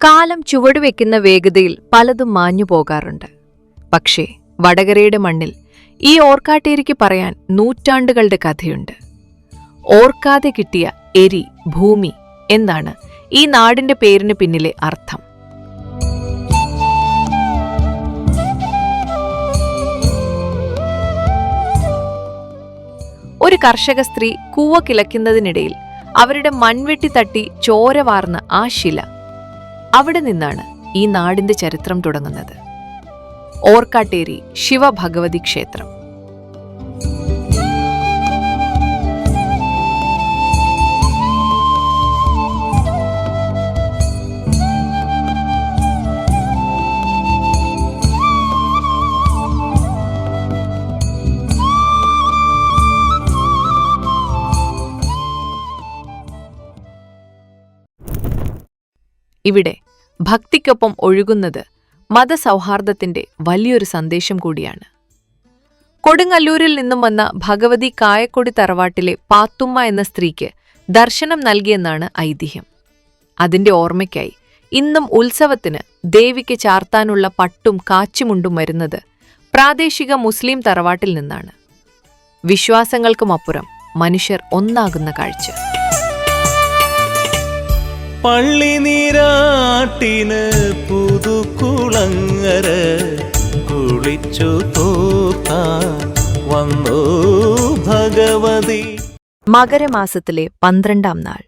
കാലം ചുവടുവെക്കുന്ന വേഗതയിൽ പലതും മാഞ്ഞു പോകാറുണ്ട്. പക്ഷേ വടകരയുടെ മണ്ണിൽ ഈ ഓർക്കാട്ടേരിക്ക് പറയാൻ നൂറ്റാണ്ടുകളുടെ കഥയുണ്ട്. ഓർക്കാതെ കിട്ടിയ എരി ഭൂമി എന്നാണ് ഈ നാടിന്റെ പേരിന് പിന്നിലെ അർത്ഥം. ഒരു കർഷക സ്ത്രീ കൂവ കിളയ്ക്കുന്നതിനിടയിൽ അവരുടെ മൺവെട്ടി തട്ടി ചോര വാർന്ന ആ ശില, അവിടെ നിന്നാണ് ഈ നാടിന്റെ ചരിത്രം തുടങ്ങുന്നത്. ഓർക്കാട്ടേരി ശിവഭഗവതി ക്ഷേത്രം. ഇവിടെ ഭക്തിക്കൊപ്പം ഒഴുകുന്നത് മതസൗഹാർദ്ദത്തിന്റെ വലിയൊരു സന്ദേശം കൂടിയാണ്. കൊടുങ്ങല്ലൂരിൽ നിന്നും വന്ന ഭഗവതി കായക്കൊടി തറവാട്ടിലെ പാത്തുമ്മ എന്ന സ്ത്രീക്ക് ദർശനം നൽകിയെന്നാണ് ഐതിഹ്യം. അതിന്റെ ഓർമ്മയ്ക്കായി ഇന്നും ഉത്സവത്തിന് ദേവിക്ക് ചാർത്താനുള്ള പട്ടും കാച്ചിമുണ്ടും വരുന്നത് പ്രാദേശിക മുസ്ലിം തറവാട്ടിൽ നിന്നാണ്. വിശ്വാസങ്ങൾക്കുമപ്പുറം മനുഷ്യർ ഒന്നാകുന്ന കാഴ്ച. പള്ളി നീരാട്ടിന് പുതുക്കുളങ്ങര കുളിച്ചു തോത്താൻ വന്നു ഭഗവതി. മകരമാസത്തിലെ 12-ാം നാൾ.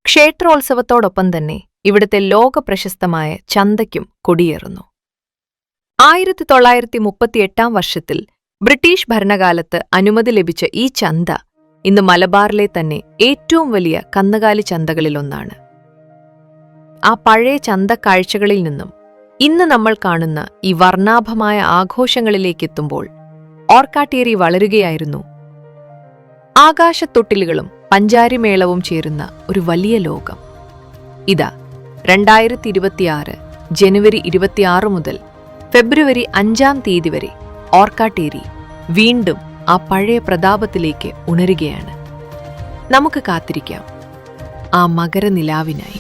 ക്ഷേത്രോത്സവത്തോടൊപ്പം തന്നെ ഇവിടുത്തെ ലോകപ്രശസ്തമായ ചന്തയ്ക്കും കൊടിയേറുന്നു. 1938 വർഷത്തിൽ ബ്രിട്ടീഷ് ഭരണകാലത്ത് അനുമതി ലഭിച്ച ഈ ചന്ത ഇന്ന് മലബാറിലെ തന്നെ ഏറ്റവും വലിയ കന്നുകാലി ചന്തകളിലൊന്നാണ്. ആ പഴയ ചന്ത കാഴ്ചകളിൽ നിന്നും ഇന്ന് നമ്മൾ കാണുന്ന ഈ വർണ്ണാഭമായ ആഘോഷങ്ങളിലേക്കെത്തുമ്പോൾ ഓർക്കാട്ടേരി വളരുകയായിരുന്നു. ആകാശത്തൊട്ടിലുകളും പഞ്ചാരിമേളവും ചേരുന്ന ഒരു വലിയ ലോകം. ഇതാ 2026 ജനുവരി 26 മുതൽ ഫെബ്രുവരി 5-ാം തീയതി വരെ ഓർക്കാട്ടേരി വീണ്ടും ആ പഴയ പ്രതാപത്തിലേക്ക് ഉണരുകയാണ്. നമുക്ക് കാത്തിരിക്കാം ആ മകരനിലാവിനായി.